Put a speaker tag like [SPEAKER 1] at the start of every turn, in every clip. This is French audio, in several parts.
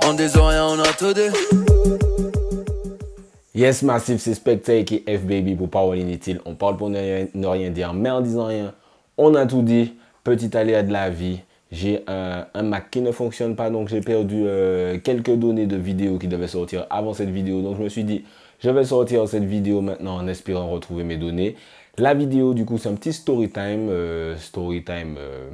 [SPEAKER 1] On des oreilles, on a tout dit.
[SPEAKER 2] Yes, Massif, c'est Spectre qui est F-Baby pour Parole Inutile. On parle pour ne rien dire, mais en disant rien, on a tout dit. Petit aléa de la vie. J'ai un Mac qui ne fonctionne pas, donc j'ai perdu quelques données de vidéos qui devaient sortir avant cette vidéo. Donc je me suis dit, je vais sortir cette vidéo maintenant en espérant retrouver mes données. La vidéo, du coup, c'est un petit story time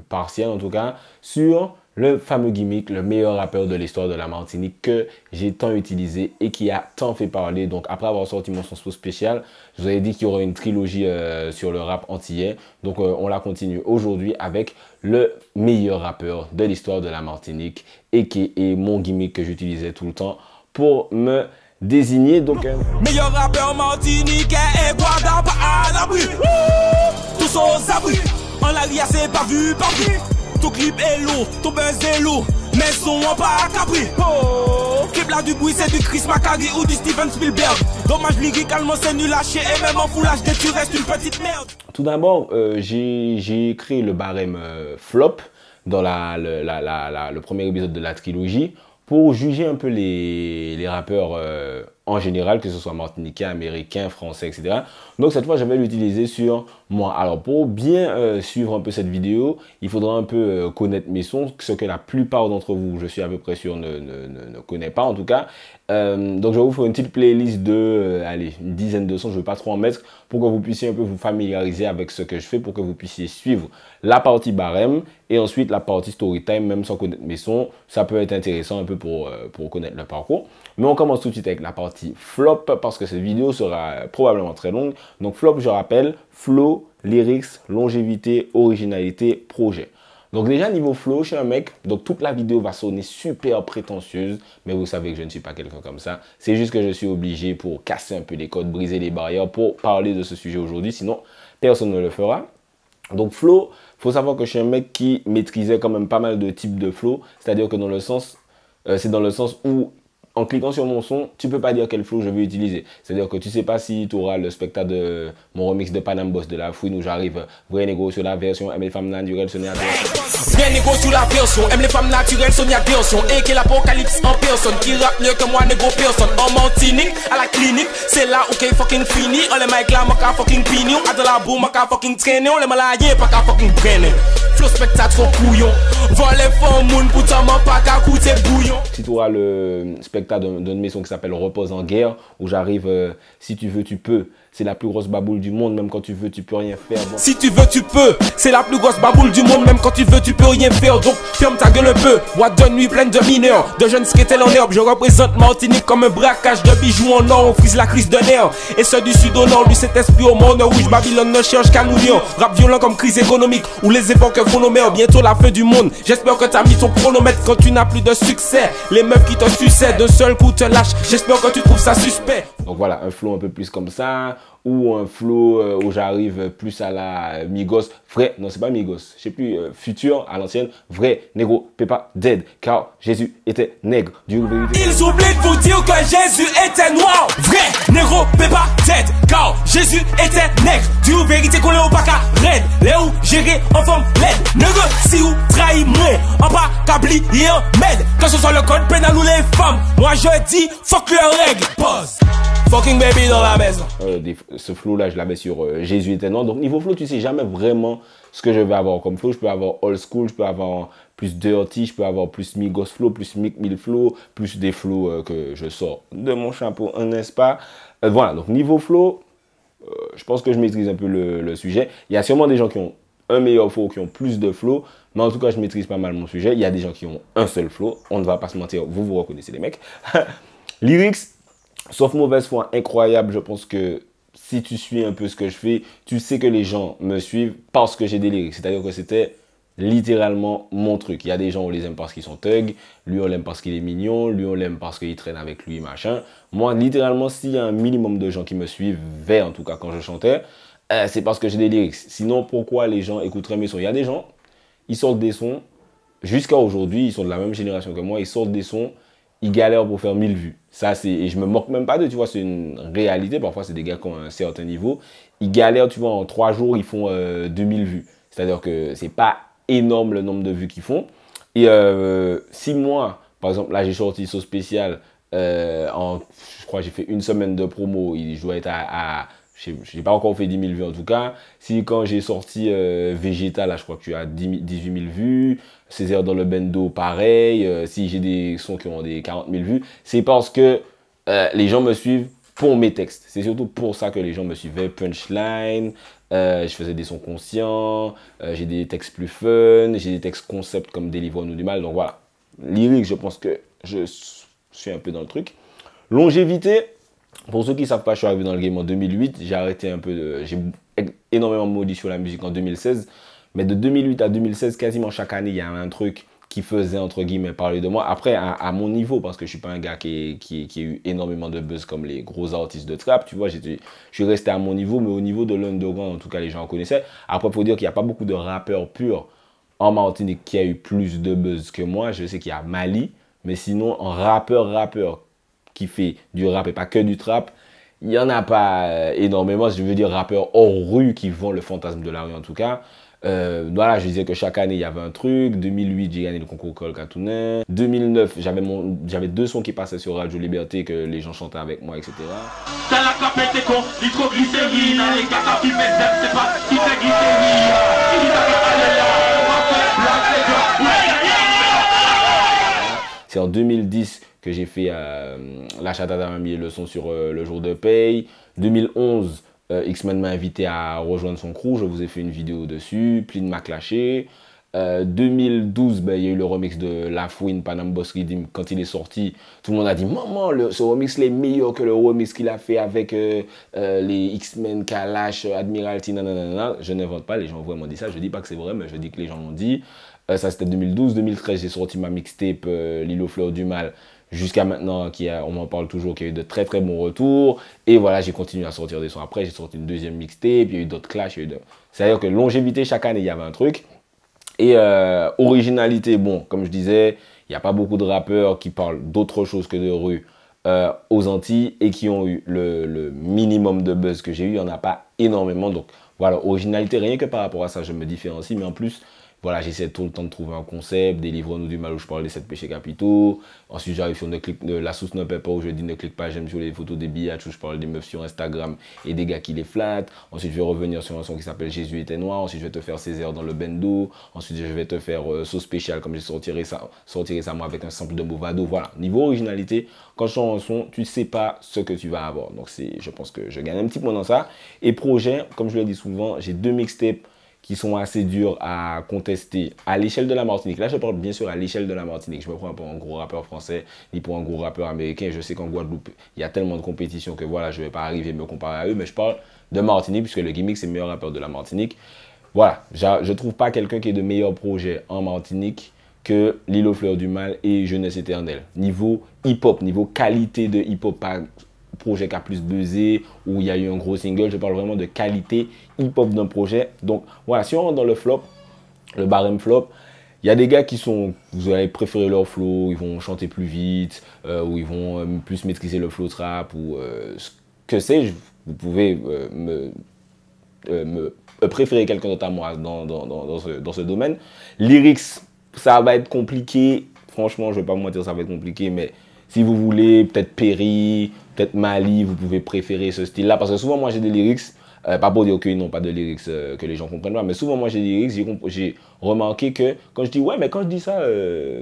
[SPEAKER 2] partiel en tout cas, sur le fameux gimmick, le meilleur rappeur de l'histoire de la Martinique que j'ai tant utilisé et qui a tant fait parler. Donc après avoir sorti mon son spécial, je vous avais dit qu'il y aurait une trilogie sur le rap antillais. Donc on la continue aujourd'hui avec le meilleur rappeur de l'histoire de la Martinique et qui est mon gimmick que j'utilisais tout le temps pour me désigner. Donc
[SPEAKER 3] meilleur rappeur martiniquais et Guada pas à l'abri. Tous aux abris, en la ria c'est pas vu, pas vu. Ton clip est lourd, ton buzz est lourd, mais son en pas capri. Clip là du bruit c'est du Chris Macari ou du Steven Spielberg. Dommage lyricalement c'est nul à chier et même en full HD tu restes une petite merde.
[SPEAKER 2] Tout d'abord, j'ai créé le barème flop dans le premier épisode de la trilogie pour juger un peu les rappeurs en général, que ce soit martiniquais, américain, français, etc. Donc cette fois, je vais l'utiliser sur moi. Alors pour bien suivre un peu cette vidéo, il faudra un peu connaître mes sons, ce que la plupart d'entre vous, je suis à peu près sûr, ne connaît pas en tout cas. Donc je vais vous faire une petite playlist de, allez, une dizaine de sons, je ne vais pas trop en mettre, pour que vous puissiez un peu vous familiariser avec ce que je fais, pour que vous puissiez suivre la partie barème et ensuite la partie story time, même sans connaître mes sons. Ça peut être intéressant un peu pour connaître le parcours. Mais on commence tout de suite avec la partie flop, parce que cette vidéo sera probablement très longue. Donc flop, je rappelle, flow, lyrics, longévité, originalité, projet. Donc déjà niveau flow, je suis un mec, donc toute la vidéo va sonner super prétentieuse, mais vous savez que je ne suis pas quelqu'un comme ça. C'est juste que je suis obligé pour casser un peu les codes, briser les barrières pour parler de ce sujet aujourd'hui, sinon personne ne le fera. Donc flow, faut savoir que je suis un mec qui maîtrisait quand même pas mal de types de flow, c'est-à-dire que dans le sens, c'est dans le sens où en cliquant sur mon son, tu peux pas dire quel flow je vais utiliser. C'est-à-dire que tu sais pas si tu auras le spectacle de mon remix de Panam Boss de la Fouine où j'arrive vrai négro sur la version, aime les femmes naturelles, Sonia
[SPEAKER 3] vrai négro sur la version, aime les femmes naturelles, Sonia version, et que l'apocalypse en personne, qui rappe mieux que moi, négro personne. En Martinique, à la clinique, c'est là où qu'est fucking fini. On les mic là, m'a fucking pini, on a de la boue, m'a fucking traîner, on les malayés, pas qu'à fucking traîner. Flow spectacle trop couillon, voler fond moun, pourtant m'a pas qu'à coûter bouillon.
[SPEAKER 2] Si tu auras le spectacle d'un de mes sons qui s'appelle Repose en guerre, où j'arrive, si tu veux, tu peux. C'est la plus grosse baboule du monde, même quand tu veux, tu peux rien faire. Bon.
[SPEAKER 3] Si tu veux, tu peux. C'est la plus grosse baboule du monde, même quand tu veux, tu peux rien faire. Donc, ferme ta gueule un peu. Boîte de nuit pleine de mineurs, de jeunes skater en herbe. Je représente Martinique comme un braquage de bijoux en or. On frise la crise de nerfs. Et ceux du sud au nord, lui, cet esprit au monde rouge. Babylone ne cherche qu'à nous lire. Rap violent comme crise économique, où les époques font nos mères. Bientôt la fin du monde. J'espère que t'as mis ton chronomètre quand tu n'as plus de succès. Les meufs qui te succèdent, d'un seul coup te lâchent. J'espère que tu trouves ça suspect.
[SPEAKER 2] Donc voilà, un flow un peu plus comme ça. Ou un flow où j'arrive plus à la Migos, vrai, non c'est pas Migos, je sais plus, futur à l'ancienne, vrai, négro, Pépa, dead, car Jésus était nègre, Dieu vérité.
[SPEAKER 3] Ils oublient de vous dire que Jésus était noir, vrai, négro, Pépa, dead, car Jésus était nègre, Dieu vérité qu'on est au paca, red, les ou géré en forme LED, nègre, si ou trahi moins, en pas câbli et en med, que ce soit le code pénal ou les femmes, moi je dis, fuck leur règle, pause. Fucking baby dans la maison.
[SPEAKER 2] Ce flow là je la mets sur Jésus était noir. Donc niveau flow tu sais jamais vraiment ce que je vais avoir comme flow. Je peux avoir old school, je peux avoir plus dirty, je peux avoir plus Migos flow, plus Mick Mill flow, plus des flows que je sors de mon chapeau, n'est-ce pas? Voilà, donc niveau flow, je pense que je maîtrise un peu le sujet. Il y a sûrement des gens qui ont un meilleur flow, qui ont plus de flow, mais en tout cas je maîtrise pas mal mon sujet. Il y a des gens qui ont un seul flow, on ne va pas se mentir, vous reconnaissez les mecs. Lyrics, sauf mauvaise foi, incroyable. Je pense que si tu suis un peu ce que je fais, tu sais que les gens me suivent parce que j'ai des lyrics. C'est-à-dire que c'était littéralement mon truc. Il y a des gens, on les aime parce qu'ils sont thugs. Lui, on l'aime parce qu'il est mignon. Lui, on l'aime parce qu'il traîne avec lui, machin. Moi, littéralement, s'il y a un minimum de gens qui me suivaient, en tout cas quand je chantais, c'est parce que j'ai des lyrics. Sinon, pourquoi les gens écouteraient mes sons? Il y a des gens, ils sortent des sons, jusqu'à aujourd'hui, ils sont de la même génération que moi, ils sortent des sons, ils galèrent pour faire 1000 vues. Ça, c'est, et je me moque même pas de, tu vois, c'est une réalité. Parfois, c'est des gars qui ont un certain niveau. Ils galèrent, tu vois, en 3 jours, ils font 2000 vues. C'est-à-dire que c'est pas énorme le nombre de vues qu'ils font. Et 6 mois, par exemple, là j'ai sorti Sauce Spéciale, je crois que j'ai fait une semaine de promo, je dois être je n'ai pas encore fait 10 000 vues en tout cas. Si quand j'ai sorti Vegeta, là je crois que tu as 18 000 vues, Césaire dans le Bendo, pareil. Si j'ai des sons qui ont des 40 000 vues, c'est parce que les gens me suivent pour mes textes. C'est surtout pour ça que les gens me suivaient. Punchline, je faisais des sons conscients, j'ai des textes plus fun, j'ai des textes concept comme Délivre-nous du mal. Donc voilà, lyrique, je pense que je suis un peu dans le truc. Longévité, pour ceux qui ne savent pas, je suis arrivé dans le game en 2008. J'ai arrêté un peu, j'ai énormément maudit sur la musique en 2016. Mais de 2008 à 2016, quasiment chaque année, il y a un truc qui faisait, entre guillemets, parler de moi. Après, à mon niveau, parce que je ne suis pas un gars qui a eu énormément de buzz comme les gros artistes de trap, tu vois, je suis resté à mon niveau, mais au niveau de l'underground, en tout cas, les gens en connaissaient. Après, il faut dire qu'il n'y a pas beaucoup de rappeurs purs en Martinique qui a eu plus de buzz que moi. Je sais qu'il y a Mali, mais sinon, en rappeur qui fait du rap et pas que du trap, il n'y en a pas énormément. Je veux dire rappeurs hors rue qui vont le fantasme de la rue, en tout cas. Voilà, je disais que chaque année il y avait un truc. 2008 j'ai gagné le concours Col Katounen. 2009 j'avais 2 sons qui passaient sur Radio Liberté que les gens chantaient avec moi, etc. C'est en 2010 que j'ai fait La Chatata m'a mis le son sur le jour de paye. 2011 X-Men m'a invité à rejoindre son crew, je vous ai fait une vidéo dessus, Pline m'a clashé. 2012, il y a eu le remix de La Fouine, Panam Boss Redeem. Quand il est sorti, tout le monde a dit « Maman, ce remix est meilleur que le remix qu'il a fait avec les X-Men, Kalash, Admiralty, nanana. » Je n'invente pas, les gens ont vraiment dit ça. Je ne dis pas que c'est vrai, mais je dis que les gens l'ont dit. Ça, c'était 2012. 2013, j'ai sorti ma mixtape Lilo Fleur du Mal. Jusqu'à maintenant, on m'en parle toujours, qu'il y a eu de très très bons retours. Et voilà, j'ai continué à sortir des sons. Après, j'ai sorti une deuxième mixtape, il y a eu d'autres clashs. C'est-à-dire que longévité, chaque année, il y avait un truc. Et originalité, bon, comme je disais, il n'y a pas beaucoup de rappeurs qui parlent d'autre chose que de rue aux Antilles et qui ont eu le minimum de buzz que j'ai eu. Il n'y en a pas énormément. Donc voilà, originalité, rien que par rapport à ça, je me différencie. Mais en plus, voilà, j'essaie tout le temps de trouver un concept, Délivre-nous du mal où je parle des 7 péchés capitaux. Ensuite, j'arrive sur La Sauce ne paie pas où je dis ne clique pas, j'aime sur les photos des biatchs où je parle des meufs sur Instagram et des gars qui les flattent. Ensuite, je vais revenir sur un son qui s'appelle Jésus était noir. Ensuite, je vais te faire Césaire dans le Bendo. Ensuite, je vais te faire Sauce Spéciale comme j'ai sorti récemment avec un sample de Movado. Voilà, niveau originalité, quand je sors un son, tu ne sais pas ce que tu vas avoir. Donc, je pense que je gagne un petit point dans ça. Et projet, comme je le dis souvent, j'ai 2 mixtapes qui sont assez durs à contester à l'échelle de la Martinique. Là, je parle bien sûr à l'échelle de la Martinique. Je me prends pas pour un gros rappeur français ni pour un gros rappeur américain. Je sais qu'en Guadeloupe, il y a tellement de compétition que voilà, je ne vais pas arriver à me comparer à eux, mais je parle de Martinique puisque le Gimmick, c'est le meilleur rappeur de la Martinique. Voilà, je ne trouve pas quelqu'un qui ait de meilleurs projets en Martinique que Lilo Fleur du Mal et Jeunesse Éternelle. Niveau hip-hop, niveau qualité de hip-hop, pas projet qui a plus buzzé, où il y a eu un gros single, je parle vraiment de qualité hip-hop d'un projet. Donc voilà, si on rentre dans le flop, le barème flop, il y a des gars qui sont, vous allez préférer leur flow, ils vont chanter plus vite, ou ils vont plus maîtriser le flow trap, ou ce que c'est, vous pouvez me préférer quelqu'un d'autre à moi dans ce domaine. Lyrics, ça va être compliqué, franchement, je ne vais pas vous mentir, ça va être compliqué, mais si vous voulez, peut-être Perry, peut-être Mali, vous pouvez préférer ce style-là. Parce que souvent, moi, j'ai des lyrics, pas pour dire qu'ils n'ont pas de lyrics que les gens comprennent pas, mais souvent, moi, j'ai des lyrics, j'ai remarqué que quand je dis, ouais, mais quand je dis ça,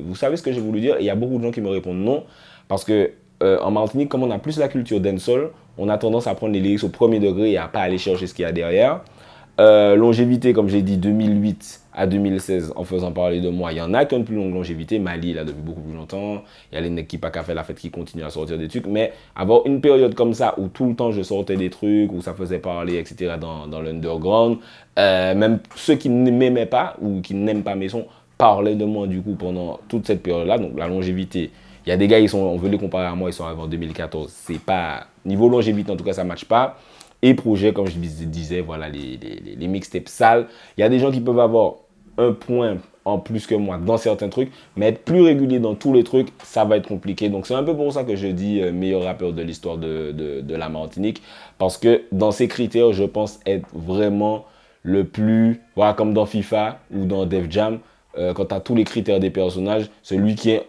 [SPEAKER 2] vous savez ce que j'ai voulu dire? Et il y a beaucoup de gens qui me répondent non. Parce que en Martinique, comme on a plus la culture dancehall, on a tendance à prendre les lyrics au premier degré et à pas aller chercher ce qu'il y a derrière. Longévité, comme j'ai dit, 2008 à 2016, en faisant parler de moi, il y en a qui ont une plus longue longévité. Mali, là, depuis beaucoup plus longtemps. Il y a les mecs qui pas qu'à faire la fête qui continuent à sortir des trucs. Mais avoir une période comme ça où tout le temps je sortais des trucs, où ça faisait parler, etc. dans l'underground, même ceux qui ne m'aimaient pas ou qui n'aiment pas mes sons parlaient de moi du coup pendant toute cette période-là. Donc la longévité, il y a des gars, on veut les comparer à moi, ils sont arrivés en 2014. C'est pas, niveau longévité en tout cas, ça ne matche pas. Et projet, comme je disais, voilà, les mixtapes sales. Il y a des gens qui peuvent avoir un point en plus que moi dans certains trucs, mais être plus régulier dans tous les trucs, ça va être compliqué. Donc c'est un peu pour ça que je dis meilleur rappeur de l'histoire de la Martinique. Parce que dans ces critères, je pense être vraiment le plus, voilà, comme dans FIFA ou dans Def Jam, quand tu as tous les critères des personnages, celui qui est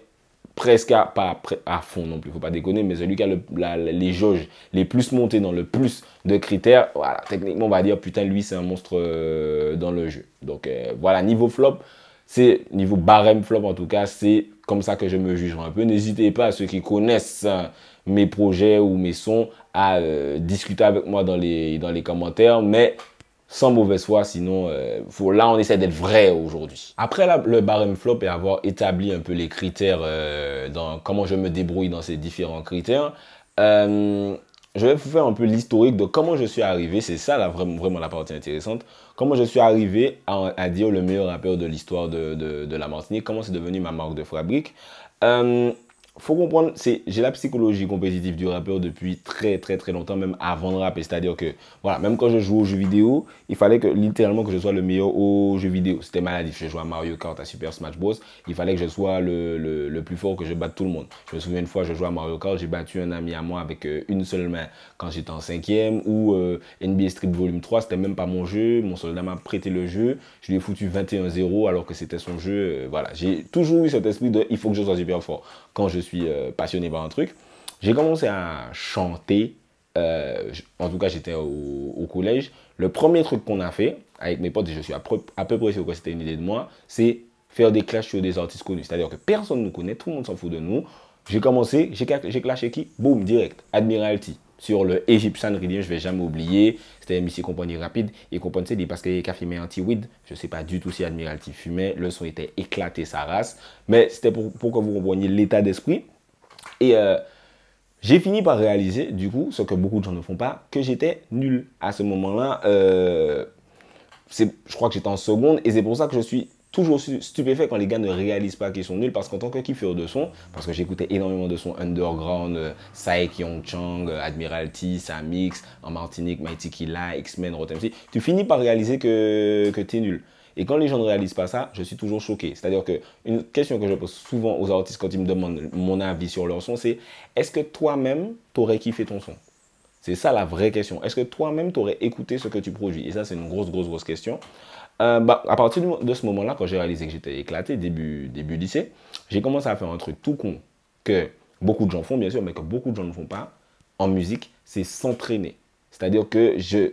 [SPEAKER 2] presque pas à fond non plus, faut pas déconner, mais celui qui a les jauges les plus montées dans le plus de critères, voilà, techniquement on va dire putain lui c'est un monstre dans le jeu. Donc voilà, niveau flop, c'est niveau barème flop en tout cas, c'est comme ça que je me jugerai un peu. N'hésitez pas à ceux qui connaissent mes projets ou mes sons à discuter avec moi dans les commentaires, mais sans mauvaise foi, sinon là on essaie d'être vrai aujourd'hui. Après le barème flop et avoir établi un peu les critères dans comment je me débrouille dans ces différents critères, je vais vous faire un peu l'historique de comment je suis arrivé, c'est ça là, vraiment la partie intéressante, comment je suis arrivé à dire le meilleur rappeur de l'histoire de la Martinique, comment c'est devenu ma marque de fabrique. Faut comprendre, j'ai la psychologie compétitive du rappeur depuis très longtemps, même avant de rapper. C'est-à-dire que, voilà, même quand je joue aux jeux vidéo, il fallait que littéralement que je sois le meilleur aux jeux vidéo. C'était maladif. Je jouais à Mario Kart, à Super Smash Bros. Il fallait que je sois le plus fort, que je batte tout le monde. Je me souviens une fois, je jouais à Mario Kart, j'ai battu un ami à moi avec une seule main quand j'étais en 5e. Ou NBA Street Volume 3, c'était même pas mon jeu. Mon soldat m'a prêté le jeu. Je lui ai foutu 21-0 alors que c'était son jeu. Voilà, j'ai toujours eu cet esprit de il faut que je sois super fort. Quand je suis passionné par un truc, j'ai commencé à chanter, en tout cas j'étais au collège. Le premier truc qu'on a fait avec mes potes, et je suis à peu près sûr que c'était une idée de moi, c'est faire des clashs sur des artistes connus. C'est-à-dire que personne ne nous connaît, tout le monde s'en fout de nous. J'ai commencé, j'ai clashé qui? Boum, direct, Admiralty. Sur le Egyptian Rhythm, je vais jamais oublier. C'était MC Compagnie Rapide. Et compagnie, c'est parce qu'il y a fumé anti-weed. Je ne sais pas du tout si Admiralty fumait. Le son était éclaté, sa race. Mais c'était pour que vous compreniez l'état d'esprit. Et j'ai fini par réaliser, du coup, ce que beaucoup de gens ne font pas, que j'étais nul à ce moment-là. Je crois que j'étais en seconde. Et c'est pour ça que je suis toujours stupéfait quand les gars ne réalisent pas qu'ils sont nuls, parce qu'en tant que kiffeur de son, parce que j'écoutais énormément de sons underground, Saek Young Chang, Admiralty, Samix, en Martinique, Mighty Killa, X-Men, Rotem-C, tu finis par réaliser que tu es nul. Et quand les gens ne réalisent pas ça, je suis toujours choqué. C'est-à-dire qu'une question que je pose souvent aux artistes quand ils me demandent mon avis sur leur son, c'est est-ce que toi-même, tu aurais kiffé ton son? C'est ça la vraie question. Est-ce que toi-même, tu aurais écouté ce que tu produis? Et ça, c'est une grosse question. À partir de ce moment-là, quand j'ai réalisé que j'étais éclaté, début lycée, j'ai commencé à faire un truc tout con que beaucoup de gens font, bien sûr, mais que beaucoup de gens ne font pas en musique, c'est s'entraîner. C'est-à-dire que je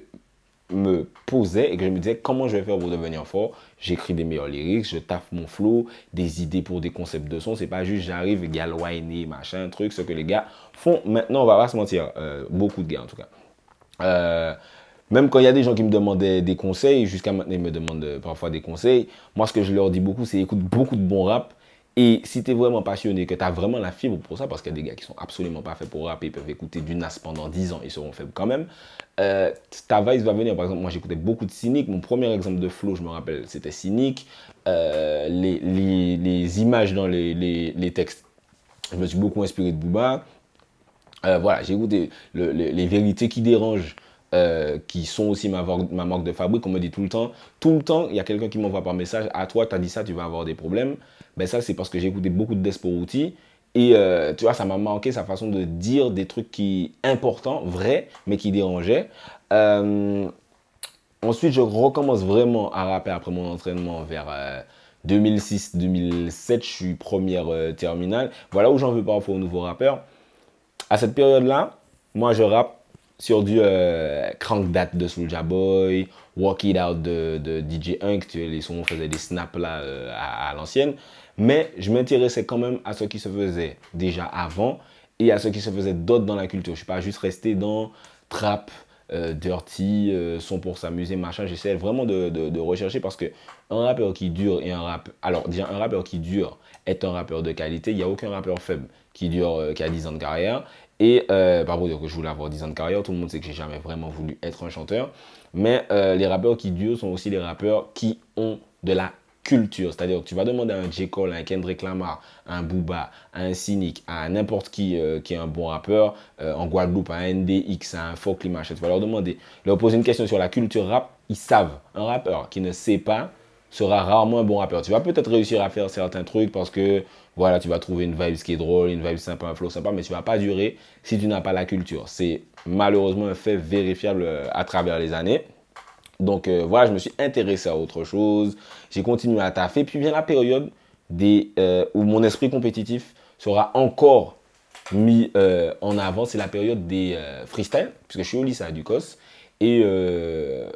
[SPEAKER 2] me posais et que je me disais comment je vais faire pour devenir fort. J'écris des meilleurs lyrics, je taffe mon flow, des idées pour des concepts de son. C'est pas juste j'arrive, gal whiny, machin, truc, ce que les gars font maintenant, on va pas se mentir. Beaucoup de gars en tout cas. Même quand il y a des gens qui me demandaient des conseils, jusqu'à maintenant ils me demandent parfois des conseils, moi ce que je leur dis beaucoup, c'est écoute beaucoup de bon rap. Et si tu es vraiment passionné, que tu as vraiment la fibre pour ça, parce qu'il y a des gars qui sont absolument pas faits pour rapper, ils peuvent écouter du Nas pendant 10 ans, ils seront faibles quand même, ta vibe va venir. Par exemple, moi j'écoutais beaucoup de Cynic, mon premier exemple de flow, je me rappelle, c'était Cynic, les images dans les textes, je me suis beaucoup inspiré de Booba. Voilà, j'ai écouté les vérités qui dérangent, qui sont aussi ma marque de fabrique. On me dit tout le temps, il y a quelqu'un qui m'envoie par message, à toi, tu as dit ça, tu vas avoir des problèmes. Ben ça, c'est parce que j'ai écouté beaucoup de Desporuti. Et tu vois, ça m'a manqué sa façon de dire des trucs importants, vrais, mais qui dérangeaient. Ensuite, je recommence vraiment à rapper après mon entraînement vers 2006-2007. Je suis première terminale. Voilà où j'en veux parfois aux nouveaux rappeurs. À cette période-là, moi, je rappe sur du Crank That de Soulja Boy, Walk It Out de DJ Hunk. Les sons faisaient des snaps là à l'ancienne. Mais je m'intéressais quand même à ce qui se faisait déjà avant et à ce qui se faisait d'autre dans la culture. Je ne suis pas juste resté dans trap, dirty, son pour s'amuser, machin. J'essaie vraiment de rechercher parce que un rappeur qui dure et un rappeur qui dure est un rappeur de qualité. Il n'y a aucun rappeur faible qui a 10 ans de carrière. Et pas pour dire que je voulais avoir 10 ans de carrière, tout le monde sait que j'ai jamais vraiment voulu être un chanteur. Mais les rappeurs qui durent sont aussi les rappeurs qui ont de la culture. C'est-à-dire que tu vas demander à un J. Cole, à un Kendrick Lamar, à un Booba, à un Cynic, à n'importe qui est un bon rappeur, en Guadeloupe, à un NDX, à un Folkly, machin. Tu vas leur poser une question sur la culture rap, ils savent. Un rappeur qui ne sait pas sera rarement un bon rappeur. Tu vas peut-être réussir à faire certains trucs parce que voilà, tu vas trouver une vibe qui est drôle, une vibe sympa, un flow sympa, mais tu ne vas pas durer si tu n'as pas la culture. C'est malheureusement un fait vérifiable à travers les années. Donc voilà, je me suis intéressé à autre chose. J'ai continué à taffer. Puis vient la période où mon esprit compétitif sera encore mis en avant. C'est la période des freestyles, puisque je suis au lycée à Ducos. Et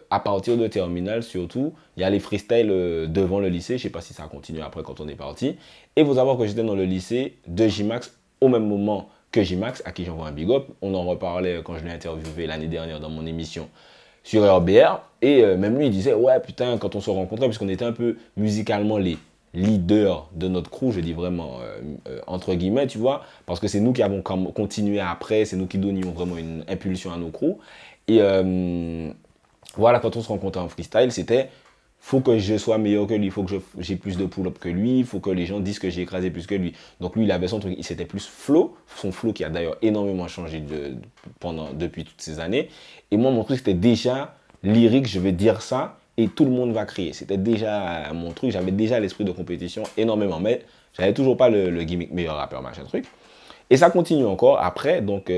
[SPEAKER 2] à partir de terminale, surtout, il y a les freestyles devant le lycée. Je ne sais pas si ça a continué après quand on est parti. Et il faut savoir que j'étais dans le lycée de J-Max au même moment que J-Max, à qui j'envoie un big up. On en reparlait quand je l'ai interviewé l'année dernière dans mon émission sur RBR. Et même lui, il disait, ouais, putain, quand on se rencontrait, puisqu'on était un peu musicalement les leaders de notre crew, je dis vraiment entre guillemets, tu vois, parce que c'est nous qui avons continué après, c'est nous qui donnions vraiment une impulsion à nos crews. Et voilà, quand on se rencontrait en freestyle, c'était faut que je sois meilleur que lui, il faut que j'ai plus de pull-up que lui, il faut que les gens disent que j'ai écrasé plus que lui. Donc lui, il avait son truc, c'était plus flow, son flow qui a d'ailleurs énormément changé depuis toutes ces années. Et moi, mon truc, c'était déjà lyrique, je vais dire ça, et tout le monde va crier. C'était déjà mon truc, j'avais déjà l'esprit de compétition énormément, mais j'avais toujours pas le gimmick meilleur rappeur, machin truc. Et ça continue encore après, donc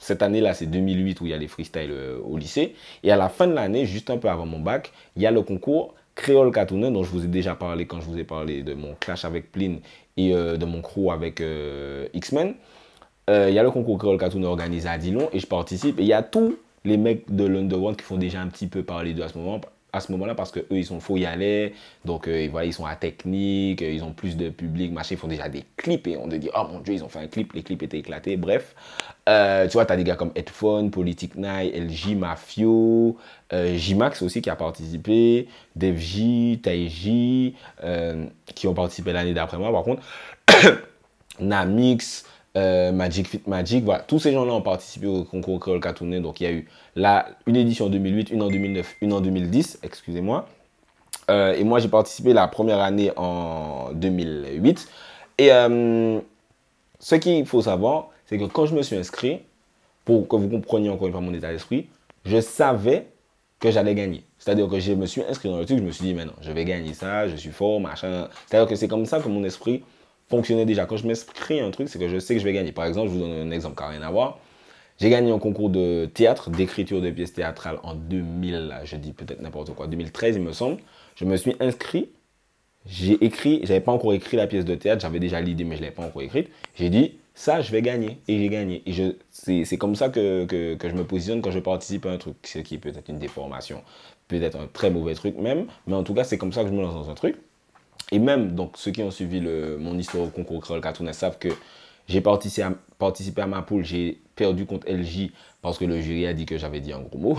[SPEAKER 2] cette année-là, c'est 2008 où il y a les freestyles au lycée. Et à la fin de l'année, juste un peu avant mon bac, il y a le concours Créole Katounen dont je vous ai déjà parlé quand je vous ai parlé de mon clash avec Plin et de mon crew avec X-Men. Il y a le concours Créole Katounen organisé à Dillon et je participe. Et il y a tous les mecs de l'Underground qui font déjà un petit peu parler d'eux à ce moment-là parce que eux ils sont faux y aller, donc voilà, ils sont à technique, ils ont plus de public, machin, ils font déjà des clips et on te dit oh mon dieu ils ont fait un clip, les clips étaient éclatés, bref. Tu vois, tu as des gars comme Headphone, Politic Night, LG, Mafio, J-Max aussi qui a participé, DevJ, Taiji, qui ont participé l'année d'après moi par contre, Namix, Magic Fit Magic, voilà, tous ces gens-là ont participé au concours Créole Katounen. Donc il y a eu une édition en 2008, une en 2009, une en 2010, excusez-moi. Et moi j'ai participé la première année en 2008. Et ce qu'il faut savoir, c'est que quand je me suis inscrit, pour que vous compreniez encore une fois mon état d'esprit, je savais que j'allais gagner. C'est-à-dire que je me suis inscrit dans le truc, je me suis dit, mais non, je vais gagner ça, je suis fort, machin. C'est-à-dire que c'est comme ça que mon esprit fonctionnait déjà. Quand je m'inscris à un truc, c'est que je sais que je vais gagner. Par exemple, je vous donne un exemple qui n'a rien à voir. J'ai gagné un concours de théâtre, d'écriture de pièces théâtrales en 2000, je dis peut-être n'importe quoi, 2013 il me semble. Je me suis inscrit, j'ai écrit, j'avais pas encore écrit la pièce de théâtre, j'avais déjà l'idée mais je ne l'avais pas encore écrite. J'ai dit, ça je vais gagner et j'ai gagné. Et c'est comme ça que je me positionne quand je participe à un truc, ce qui est peut-être une déformation, peut-être un très mauvais truc même, mais en tout cas c'est comme ça que je me lance dans un truc. Et même, donc, ceux qui ont suivi mon histoire au concours Créole Katounen savent que j'ai participé à ma poule, j'ai perdu contre LJ parce que le jury a dit que j'avais dit un gros mot.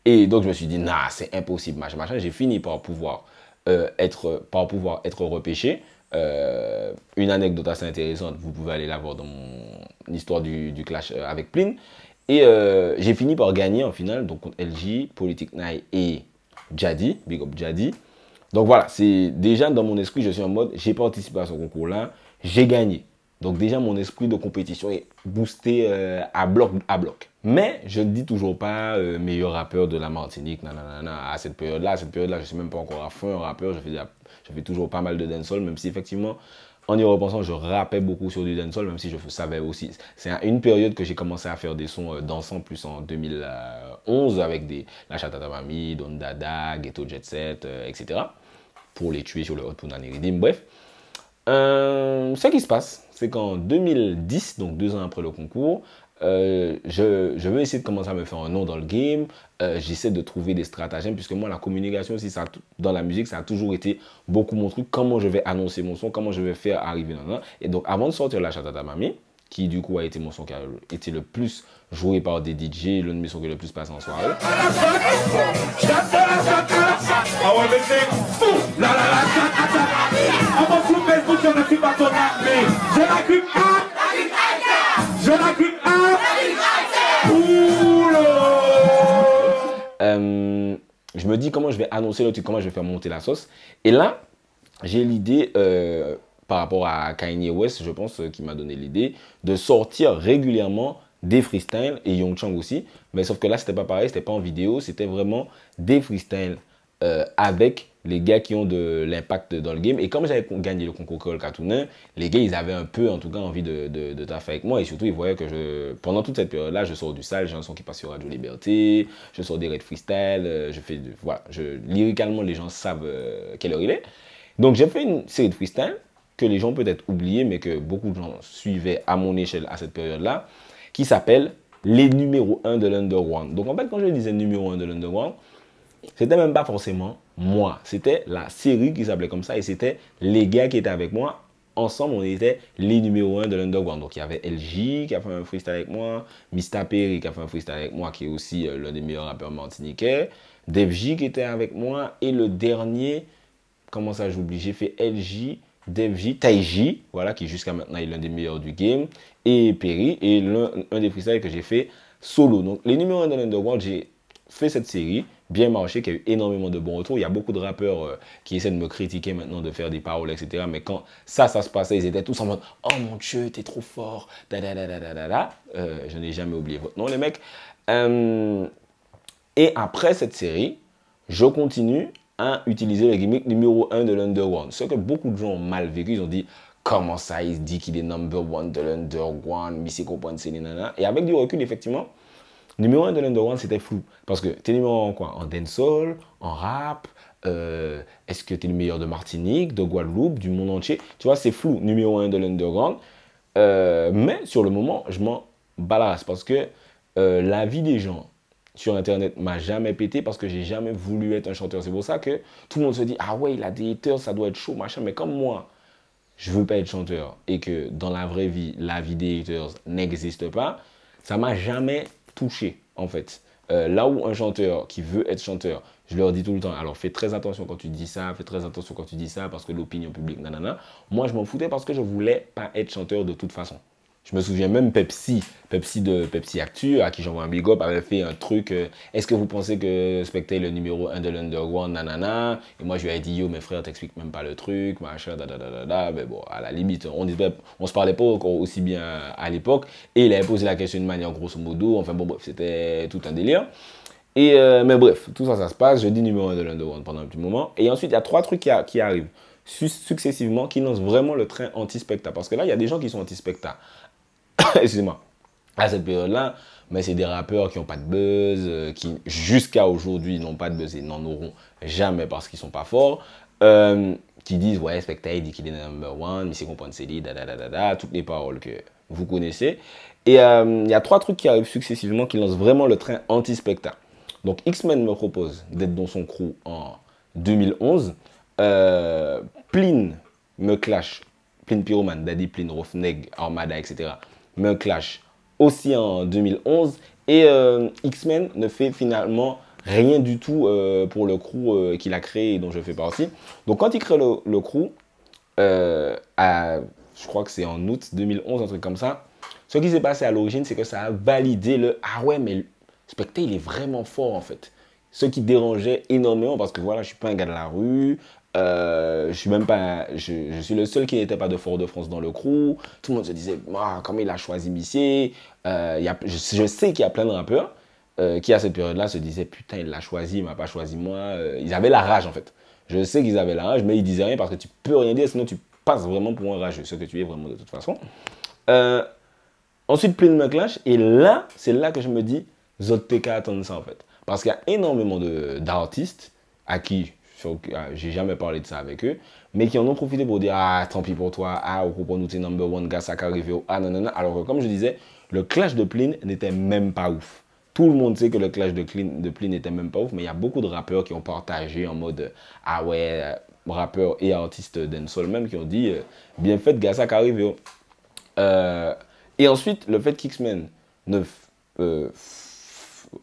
[SPEAKER 2] et donc, je me suis dit, nah, c'est impossible, machin, machin. J'ai fini par pouvoir être repêché. Une anecdote assez intéressante, vous pouvez aller la voir dans mon histoire du clash avec Plin. Et j'ai fini par gagner en finale, donc contre LJ, Politic Night et Jadi, Big Up Jadi. Donc voilà, c'est déjà dans mon esprit, je suis en mode, j'ai participé à ce concours-là, j'ai gagné. Donc déjà, mon esprit de compétition est boosté à bloc. Mais je ne dis toujours pas meilleur rappeur de la Martinique, nanana, à cette période-là. Je ne suis même pas encore à fond un rappeur, je fais toujours pas mal de dancehall, même si effectivement, en y repensant, je rappais beaucoup sur du dancehall, même si je savais aussi. C'est une période que j'ai commencé à faire des sons dansants plus en 2011 avec la Chatata Mami, Don Dada, Ghetto Jet Set, etc. Pour les tuer sur le Hot Punani Redeem. Bref, ce qui se passe, c'est qu'en 2010, donc 2 ans après le concours, je veux essayer de commencer à me faire un nom dans le game. J'essaie de trouver des stratagèmes, puisque moi, la communication aussi, dans la musique, ça a toujours été beaucoup mon truc. Comment je vais annoncer mon son, comment je vais faire arriver dans. Et donc, avant de sortir la Chatata Mami, qui du coup a été mon son qui a été le plus joué par des DJ, l'un de mes sons qui a le plus passé en soirée. Je me dis comment je vais annoncer le truc, comment je vais faire monter la sauce. Et là, j'ai l'idée, par rapport à Kanye West, je pense, qui m'a donné l'idée, de sortir régulièrement des freestyles, et Young Chang aussi. Mais sauf que là, c'était pas pareil, c'était pas en vidéo, c'était vraiment des freestyles avec les gars qui ont de l'impact dans le game. Et comme j'avais gagné le concours Call Cartoonin, les gars, ils avaient un peu, en tout cas, envie de taffer avec moi. Et surtout, ils voyaient que pendant toute cette période-là, je sors du sale, j'ai un son qui passe sur Radio Liberté, je sors des raids freestyle, voilà, lyricalement, les gens savent quelle heure il est. Donc, j'ai fait une série de freestyle que les gens peut-être oublié, mais que beaucoup de gens suivaient à mon échelle à cette période-là, qui s'appelle les numéros 1 de l'Underground. Donc, en fait, quand je disais numéro 1 de l'Underground, c'était même pas forcément moi. C'était la série qui s'appelait comme ça et c'était les gars qui étaient avec moi. Ensemble, on était les numéros 1 de l'Underground. Donc, il y avait LJ qui a fait un freestyle avec moi, Mr. Perry qui a fait un freestyle avec moi, qui est aussi l'un des meilleurs rappeurs martiniquais, Def J qui était avec moi et le dernier, comment ça j'oublie, j'ai fait LJ, Def J, Taiji, voilà, qui jusqu'à maintenant est l'un des meilleurs du game, et Perry, et un des freestyles que j'ai fait solo. Donc, les numéros 1 de l'Underground, j'ai fait cette série, bien marché, qui a eu énormément de bons retours. Il y a beaucoup de rappeurs qui essaient de me critiquer maintenant, de faire des paroles, etc. Mais quand ça se passait, ils étaient tous en mode « Oh mon Dieu, t'es trop fort, da da da da da da da. » Je n'ai jamais oublié votre nom, les mecs. Et après cette série, je continue à utiliser le gimmick numéro 1 de l'Underground. Ce que beaucoup de gens ont mal vécu, ils ont dit « Comment ça, il se dit qu'il est number 1 de l'Underground, mais c'est comprendre, c'est nana. » Et avec du recul, effectivement, numéro 1 de l'Underground, c'était flou. Parce que t'es numéro 1 en quoi? En dancehall, en rap, est-ce que t'es le meilleur de Martinique, de Guadeloupe, du monde entier? Tu vois, c'est flou, numéro 1 de l'Underground. Mais sur le moment, je m'en balasse parce que la vie des gens sur Internet m'a jamais pété parce que j'ai jamais voulu être un chanteur. C'est pour ça que tout le monde se dit « Ah ouais, il a des haters, ça doit être chaud, machin. » Mais comme moi, je veux pas être chanteur et que dans la vraie vie, la vie des haters n'existe pas, ça m'a jamais touché, en fait. Là où un chanteur qui veut être chanteur, je leur dis tout le temps, alors fais très attention quand tu dis ça, fais très attention quand tu dis ça, parce que l'opinion publique, nanana. Moi, je m'en foutais parce que je voulais pas être chanteur de toute façon. Je me souviens même Pepsi de Pepsi Actu, à qui j'envoie un big up, avait fait un truc, est-ce que vous pensez que Spectre est le numéro 1 de l'Underground, nanana? Et moi, je lui ai dit, yo, mes frères, t'expliques même pas le truc, machin, da. Mais bon, à la limite, on se parlait pas encore aussi bien à l'époque. Et il avait posé la question de manière grosso modo, enfin bon, bref, c'était tout un délire. Et, mais bref, tout ça, ça se passe, je dis numéro 1 de l'Underground pendant un petit moment. Et ensuite, il y a 3 trucs qui arrivent successivement, qui lancent vraiment le train anti-specta. Parce que là, il y a des gens qui sont anti-specta. Excusez-moi, à cette période-là, mais c'est des rappeurs qui n'ont pas de buzz, qui jusqu'à aujourd'hui n'ont pas de buzz et n'en auront jamais parce qu'ils ne sont pas forts, qui disent, ouais, Spectre, il dit qu'il est number 1, mais c'est comprendre c'est dit, toutes les paroles que vous connaissez. Et il y a 3 trucs qui arrivent successivement qui lancent vraiment le train anti-Spectre. Donc, X-Men me propose d'être dans son crew en 2011. Plin me clash, Plin Pyroman, Daddy Plin, Rofneg, Armada, etc. me clash aussi en 2011 et X-Men ne fait finalement rien du tout pour le crew qu'il a créé et dont je fais partie. Donc quand il crée le crew, je crois que c'est en août 2011, un truc comme ça, ce qui s'est passé à l'origine, c'est que ça a validé le « Ah ouais, mais Spectre, il est vraiment fort en fait ». Ce qui dérangeait énormément parce que voilà, je suis pas un gars de la rue, je suis le seul qui n'était pas de Fort-de-France dans le crew. Tout le monde se disait, ah, comment il a choisi Missier. Je sais qu'il y a plein de rappeurs qui, à cette période-là, se disaient, putain, il l'a choisi, il m'a pas choisi moi. Ils avaient la rage, en fait. Je sais qu'ils avaient la rage, mais ils disaient rien parce que tu peux rien dire, sinon tu passes vraiment pour un rageux, ce que tu es vraiment de toute façon. Ensuite, Plin me clash, et là, c'est là que je me dis, Zotpeka attendent ça, en fait. Parce qu'il y a énormément d'artistes à qui j'ai jamais parlé de ça avec eux, mais qui en ont profité pour dire « Ah, tant pis pour toi, ah, au groupe, nous t'es number 1, gars, ça arrivé au ah, nanana ». Alors que, comme je disais, le clash de Plin n'était même pas ouf. Tout le monde sait que le clash de Plin n'était même pas ouf, mais il y a beaucoup de rappeurs qui ont partagé en mode « Ah ouais, rappeurs et artistes dancehall même qui ont dit « Bien fait, gars, ça arrivé ». Et ensuite, le fait qu'X-Men ne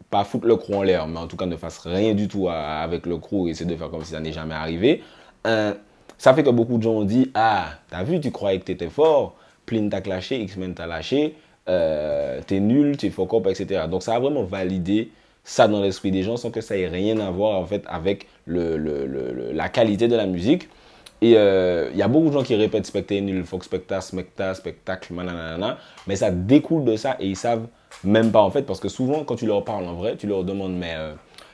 [SPEAKER 2] pas foutre le crew en l'air, mais en tout cas ne fasse rien du tout avec le crew et essaie de faire comme si ça n'est jamais arrivé, ça fait que beaucoup de gens ont dit « Ah, t'as vu, tu croyais que t'étais fort, Plin t'a clashé, X-Men t'a lâché, t'es nul, t'es fuck up, etc. » Donc ça a vraiment validé ça dans l'esprit des gens sans que ça ait rien à voir en fait avec la qualité de la musique. Et il y a beaucoup de gens qui répètent Spectre est nul, faut que spectacle, mananana, mais ça découle de ça et ils savent même pas en fait, parce que souvent quand tu leur parles en vrai, tu leur demandes mais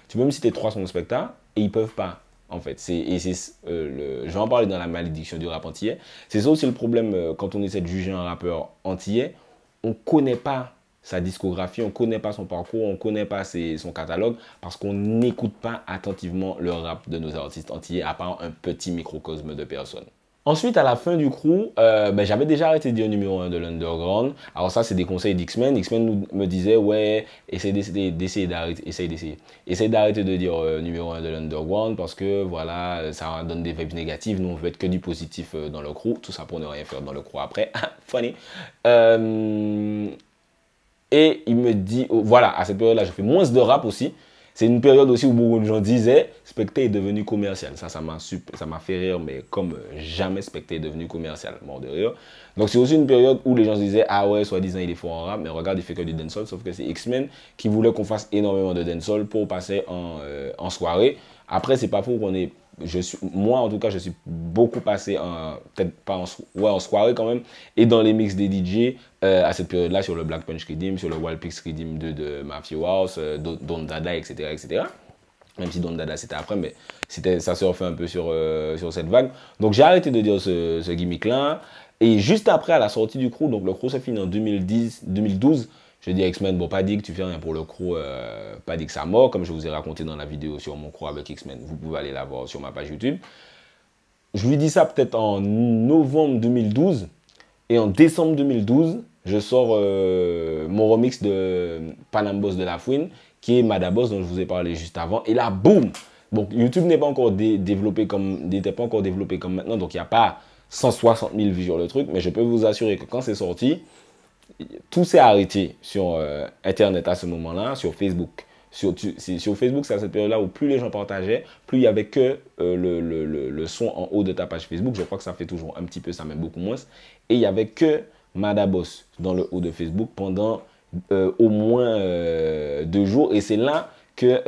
[SPEAKER 2] tu peux me citer 3 sons de Spectre et ils peuvent pas. en fait. Je vais en parler dans la malédiction du rap antillais. C'est ça aussi le problème quand on essaie de juger un rappeur antillais. On ne connaît pas sa discographie, on ne connaît pas son parcours, on ne connaît pas son catalogue parce qu'on n'écoute pas attentivement le rap de nos artistes antillais à part un petit microcosme de personnes. Ensuite, à la fin du crew, j'avais déjà arrêté de dire numéro 1 de l'underground. Alors ça, c'est des conseils d'X-Men. X-Men me disait, ouais, essaye d'arrêter de dire numéro 1 de l'underground parce que, voilà, ça donne des vibes négatives. Nous, on veut être que du positif dans le crew. Tout ça pour ne rien faire dans le crew après. Funny. Et il me dit, voilà, à cette période-là, je fais moins de rap aussi. C'est une période aussi où beaucoup de gens disaient Specté est devenu commercial. Ça m'a fait rire, mais comme jamais Specté est devenu commercial. Mort de rire. Donc c'est aussi une période où les gens se disaient ah ouais, soi-disant il est fort en rap, mais regarde, il fait que du dancehall. Sauf que c'est X-Men qui voulait qu'on fasse énormément de dancehall pour passer en soirée. Après, c'est pas faux qu'on est. Moi, en tout cas, je suis beaucoup passé peut-être pas en soirée quand même, et dans les mix des DJ à cette période-là, sur le Black Punch Redeem, sur le Wild Pix Redeem 2 de Mafia House, Don Dada, etc., etc. Même si Don Dada c'était après, mais ça surfait un peu sur cette vague. Donc j'ai arrêté de dire ce gimmick-là, et juste après, à la sortie du crew, donc le crew s'est fini en 2012, je dis à X-Men, bon, pas dit que tu fais rien pour le crew, pas dit que ça mort, comme je vous ai raconté dans la vidéo sur mon crew avec X-Men. Vous pouvez aller la voir sur ma page YouTube. Je lui dis ça peut-être en novembre 2012. Et en décembre 2012, je sors mon remix de Panam Boss de La Fouine, qui est Madabos, dont je vous ai parlé juste avant. Et là, boum! Bon, YouTube n'était pas encore développé comme maintenant, donc il n'y a pas 160 000 vues sur le truc, mais je peux vous assurer que quand c'est sorti, tout s'est arrêté sur Internet à ce moment-là, sur Facebook. Sur Facebook, c'est à cette période-là où plus les gens partageaient, plus il n'y avait que le son en haut de ta page Facebook. Je crois que ça fait toujours un petit peu ça, même beaucoup moins. Et il n'y avait que Madabos dans le haut de Facebook pendant au moins 2 jours. Et c'est là que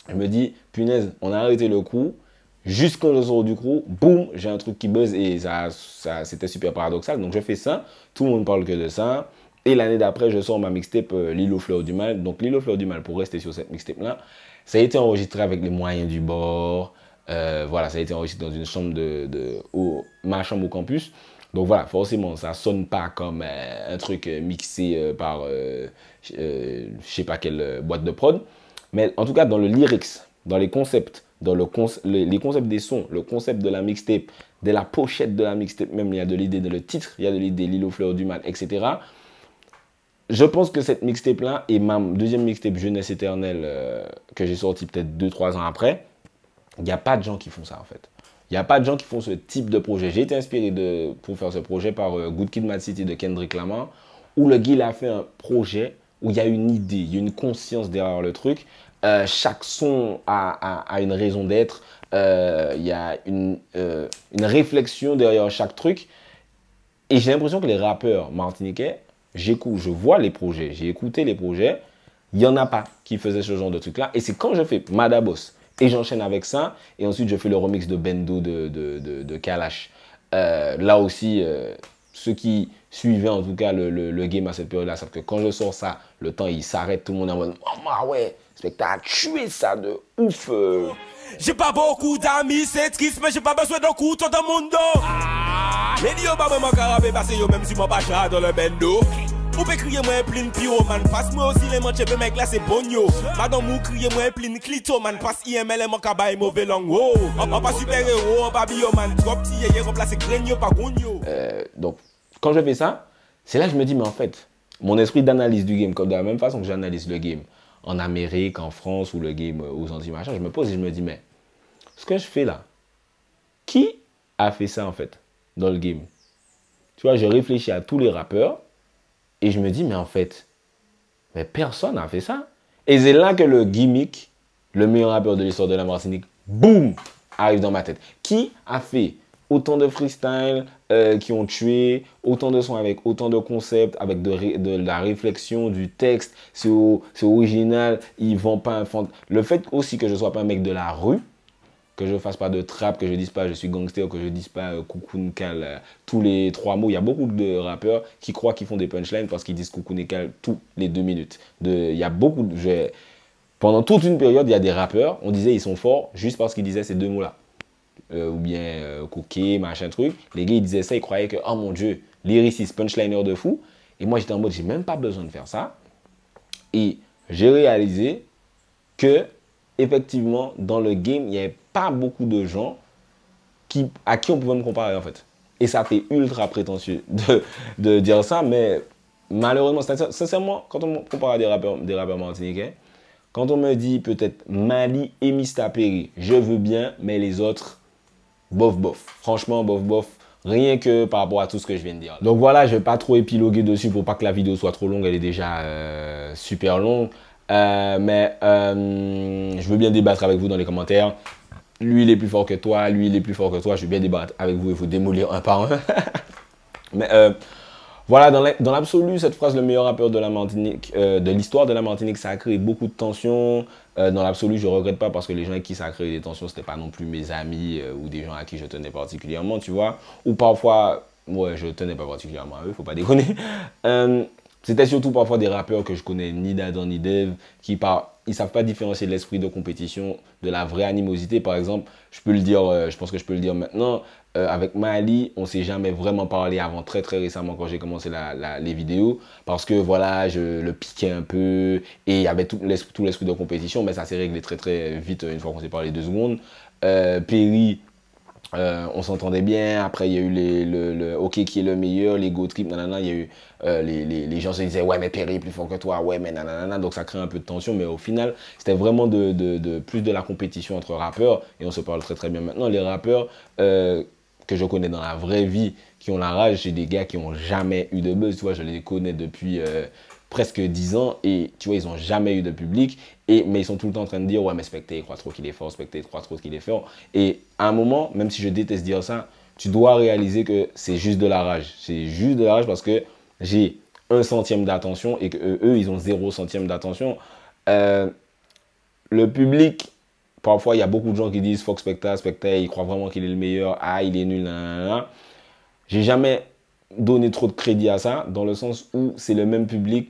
[SPEAKER 2] je me dis, punaise, on a arrêté le coup. Juste quand je sors du crew, boum, j'ai un truc qui buzz et c'était super paradoxal. Donc je fais ça, tout le monde parle que de ça. Et l'année d'après, je sors ma mixtape L'île aux fleurs du mal. Donc L'île aux fleurs du mal, pour rester sur cette mixtape-là, ça a été enregistré avec les moyens du bord. Voilà, ça a été enregistré dans une chambre ma chambre au campus. Donc voilà, forcément, ça sonne pas comme un truc mixé par je sais pas quelle boîte de prod. Mais en tout cas, dans le lyrics, dans les concepts, dans les concepts des sons, le concept de la mixtape, de la pochette de la mixtape, même il y a de l'idée de le titre, il y a de l'idée L'île aux fleurs du mal, etc. Je pense que cette mixtape-là et ma deuxième mixtape Jeunesse éternelle que j'ai sorti peut-être 2-3 ans après, il n'y a pas de gens qui font ça en fait. Il n'y a pas de gens qui font ce type de projet. J'ai été inspiré pour faire ce projet par Good Kid, Mad City de Kendrick Lamar, où le gars il a fait un projet où il y a une idée, il y a une conscience derrière le truc. Chaque son a une raison d'être, il y a une réflexion derrière chaque truc. Et j'ai l'impression que les rappeurs martiniquais, je vois les projets, j'ai écouté les projets, il n'y en a pas qui faisaient ce genre de truc-là. Et c'est quand je fais Madabos et j'enchaîne avec ça, et ensuite je fais le remix de Bendo de Kalash. Là aussi, ceux qui suivaient en tout cas le game à cette période-là savent que quand je sors ça, le temps il s'arrête, tout le monde est en mode « Oh ouais, Spectre a tué ça de ouf !»
[SPEAKER 3] J'ai pas beaucoup d'amis, c'est triste, mais j'ai pas besoin d'un couteau dans mon dos. Les dieux, pas vraiment carabé, parce que yo, même si mon pas dans le bendo. Vous pouvez crier moi plein pyroman, passe moi aussi les manches, mec là c'est bon yo. Madame vous criez moi plein clitoman, passe IML et mon cabay mauvais long. On pas super héros, on pas bioman, trop petit et remplacer grigno pas gogno.
[SPEAKER 2] Donc, quand je fais ça, c'est là que je me dis, mais en fait, mon esprit d'analyse du game, comme de la même façon que j'analyse le game en Amérique, en France ou le game aux Antilles, machin, je me pose et je me dis, mais ce que je fais là, qui a fait ça en fait dans le game? Tu vois, je réfléchis à tous les rappeurs et je me dis, mais en fait, mais personne n'a fait ça. Et c'est là que le gimmick, le meilleur rappeur de l'histoire de la Martinique, boum, arrive dans ma tête. Qui a fait autant de freestyle qui ont tué, autant de sons avec autant de concepts, avec de la réflexion, du texte, c'est original, ils vont pas inventer. Le fait aussi que je sois pas un mec de la rue, que je fasse pas de trap, que je dise pas je suis gangster, que je dise pas coucou Nkal, tous les 3 mots. Il y a beaucoup de rappeurs qui croient qu'ils font des punchlines parce qu'ils disent coucou Nkal tous les 2 minutes. Il y a beaucoup de... pendant toute une période, il y a des rappeurs, on disait ils sont forts juste parce qu'ils disaient ces deux mots-là. Ou bien coquet, machin truc. Les gars, ils disaient ça, ils croyaient que, oh mon Dieu, lyriciste, punchliner de fou. Et moi, j'étais en mode, j'ai même pas besoin de faire ça. Et j'ai réalisé que, effectivement, dans le game, il n'y avait pas beaucoup de gens à qui on pouvait me comparer, en fait. Et ça fait ultra prétentieux de dire ça, mais malheureusement, sincèrement, quand on me compare à des rappeurs martiniquais, quand on me dit peut-être Mali et Mista Perry, je veux bien, mais les autres, bof, bof. Franchement, bof, bof. Rien que par rapport à tout ce que je viens de dire. Donc voilà, je ne vais pas trop épiloguer dessus pour pas que la vidéo soit trop longue. Elle est déjà super longue. Mais je veux bien débattre avec vous dans les commentaires. Lui, il est plus fort que toi. Lui, il est plus fort que toi. Je veux bien débattre avec vous et vous démolir un par un. Mais voilà, dans l'absolu, cette phrase, le meilleur rappeur de la Martinique, de l'histoire de la Martinique, ça a créé beaucoup de tensions. Dans l'absolu, je ne regrette pas parce que les gens avec qui ça a créé des tensions, ce n'étaient pas non plus mes amis ou des gens à qui je tenais particulièrement, tu vois. Ou parfois, ouais, je tenais pas particulièrement à eux, faut pas déconner. C'était surtout parfois des rappeurs que je connais ni d'Adam ni d'Eve, qui ils savent pas différencier l'esprit de compétition de la vraie animosité. Par exemple, je peux le dire, je pense que je peux le dire maintenant, avec Mali, on s'est jamais vraiment parlé avant très récemment quand j'ai commencé les vidéos, parce que voilà, je le piquais un peu et il y avait tout l'esprit de compétition, mais ça s'est réglé très vite une fois qu'on s'est parlé 2 secondes. Perry, on s'entendait bien. Après, il y a eu le OK qui est le meilleur, les go trip, nanana. Il y a eu les gens se disaient ouais, mais Perry est plus fort que toi, ouais, mais nanana. Donc ça crée un peu de tension, mais au final, c'était vraiment plus de la compétition entre rappeurs et on se parle très bien maintenant. Les rappeurs que je connais dans la vraie vie qui ont la rage, c'est des gars qui n'ont jamais eu de buzz. Tu vois, je les connais depuis presque 10 ans et tu vois, ils n'ont jamais eu de public. Mais ils sont tout le temps en train de dire ouais, mais Specté, il croit trop qu'il est fort, Specté, il croit trop qu'il est fort. Et à un moment, même si je déteste dire ça, tu dois réaliser que c'est juste de la rage. C'est juste de la rage parce que j'ai 1 centième d'attention et qu'eux, ils ont 0 centième d'attention. Le public, parfois, il y a beaucoup de gens qui disent fuck Specté, il croit vraiment qu'il est le meilleur, ah, il est nul, nanana. J'ai jamais donné trop de crédit à ça, dans le sens où c'est le même public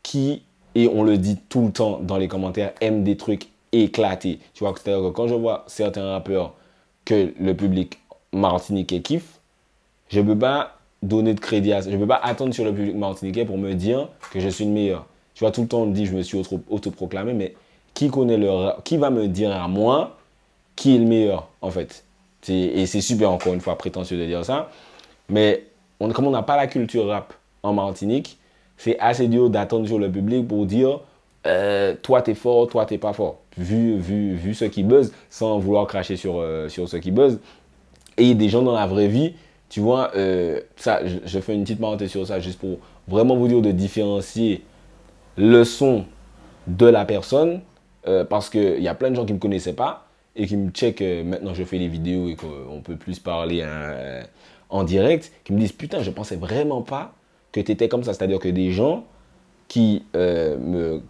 [SPEAKER 2] qui, et on le dit tout le temps dans les commentaires, aime des trucs éclatés. Tu vois, c'est-à-dire que quand je vois certains rappeurs que le public martiniquais kiffe, je ne peux pas donner de crédit à ça. Je ne peux pas attendre sur le public martiniquais pour me dire que je suis le meilleur. Tu vois, tout le temps on me dit je me suis autoproclamé, mais qui va me dire à moi qui est le meilleur, en fait? Et c'est super, encore une fois, prétentieux de dire ça. Mais comme on n'a pas la culture rap en Martinique, c'est assez dur d'attendre sur le public pour dire toi t'es fort, toi t'es pas fort. Vu ceux qui buzzent, sans vouloir cracher sur ceux qui buzzent. Et des gens dans la vraie vie, tu vois, ça, je fais une petite parenthèse sur ça juste pour vraiment vous dire de différencier le son de la personne. Parce qu'il y a plein de gens qui ne me connaissaient pas et qui me checkent maintenant je fais les vidéos et qu'on peut plus parler en direct, qui me disent putain, je pensais vraiment pas que tu étais comme ça. C'est-à-dire que des gens qui me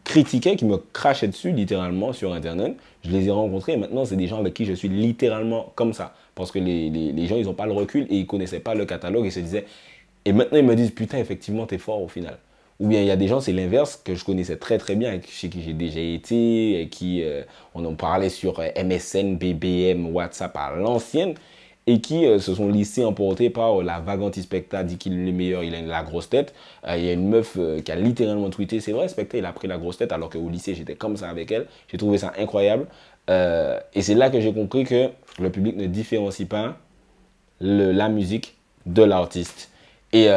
[SPEAKER 2] critiquaient, qui me crachaient dessus littéralement sur Internet, je les ai rencontrés et maintenant c'est des gens avec qui je suis littéralement comme ça. Parce que les gens, ils n'ont pas le recul et ils ne connaissaient pas le catalogue et se disaient... Et maintenant ils me disent putain, effectivement, t'es fort au final. Ou bien il y a des gens, c'est l'inverse, que je connaissais très bien, chez qui j'ai déjà été, et qui on en parlait sur MSN, BBM, WhatsApp à l'ancienne, et qui se sont laissés emporter par la vague anti-Specta, dit qu'il est le meilleur, il a la grosse tête. Il y a une meuf qui a littéralement tweeté, c'est vrai, Specta, il a pris la grosse tête, alors qu'au lycée, j'étais comme ça avec elle. J'ai trouvé ça incroyable. Et c'est là que j'ai compris que le public ne différencie pas la musique de l'artiste. Et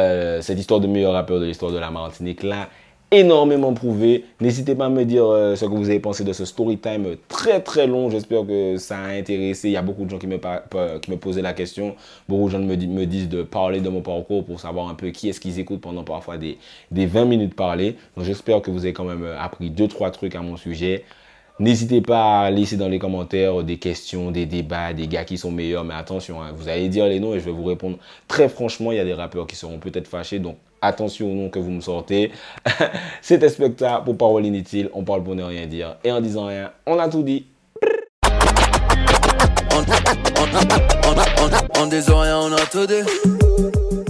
[SPEAKER 2] cette histoire de meilleur rappeur de l'histoire de la Martinique l'a énormément prouvé. N'hésitez pas à me dire ce que vous avez pensé de ce story time très long. J'espère que ça a intéressé. Il y a beaucoup de gens qui me posaient la question. Beaucoup de gens me disent de parler de mon parcours pour savoir un peu qui est-ce qu'ils écoutent pendant parfois des 20 minutes parler. Donc j'espère que vous avez quand même appris 2-3 trucs à mon sujet. N'hésitez pas à laisser dans les commentaires des questions, des débats, des gars qui sont meilleurs. Mais attention, hein, vous allez dire les noms et je vais vous répondre très franchement. Il y a des rappeurs qui seront peut-être fâchés. Donc attention aux noms que vous me sortez. C'était Specta pour Parole Inutile. On parle pour ne rien dire. Et en disant rien, on a tout dit.
[SPEAKER 1] En disant rien, on a tout dit.